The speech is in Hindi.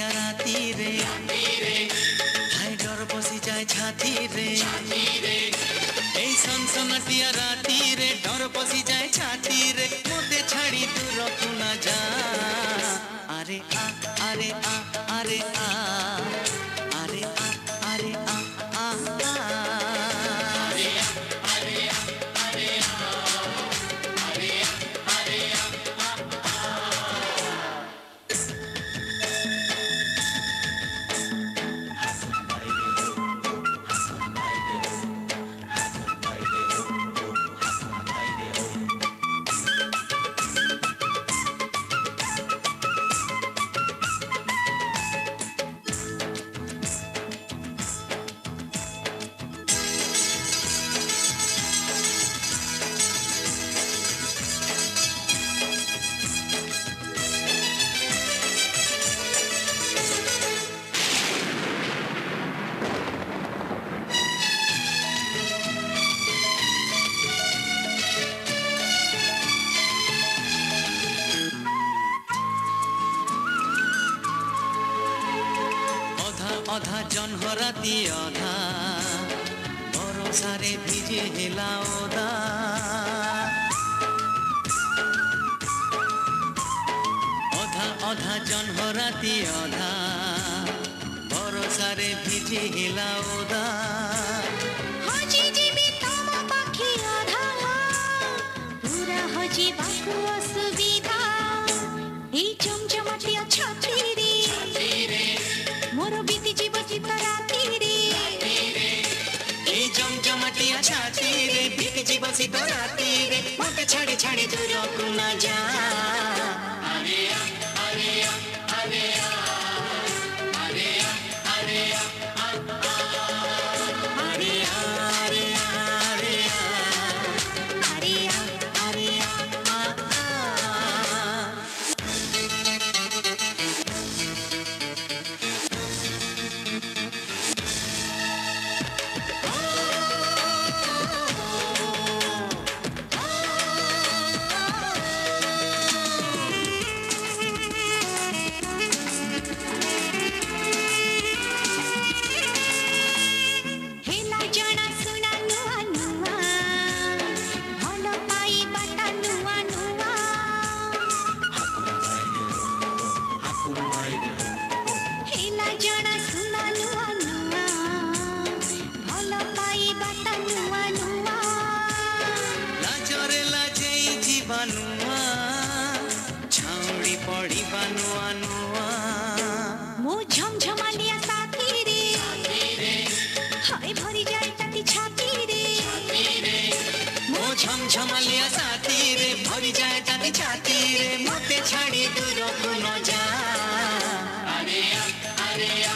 सनसनाटिया राती रे हाय डर बसी जाए छाती रे ए सनसनाटिया राती रे डर बसी जाए छाती रे मोते छाड़ी दूर को ना जा अरे आ अरे आ अरे आ अरे आ अरे आ आ अधा जनहराती अधा भरोसारे भिजे हेला ओदा अधा अधा जनहराती अधा भरोसारे भिजे हेला ओदा हजी जीवी तम पाखी अधा पूरा हजी बाकु असुविधा ए चमचमाटिया छाती रे मोर बीती जीव जीत राती रे ए जमजमाटिया छाती रे बीती जीव जीत राती रे मोते छाड़ी छाड़ी दूर को ना जा अरे आ अरे आ अरे आ अरे आ अरे आ अरे आ अरे आ अरे आ अरे अरे आ हेला जना सुना नुआ नुआ भल पाई बाटा नुआ नुआ हेला जना सुना नुआ नुआ भल पाई बाटा नुआ नुआ लाजरे लाजेई जीवानुआ छाउड़ी पड़ी बानुआ नुआ मो झमझमालिया साथी रे हाय भरी जाए ताती छाती रे मो झमझमालिया साथी रे भरी जाए ताती छाती रे मोते छाड़ी दूर को न जा अरे आ अरे आ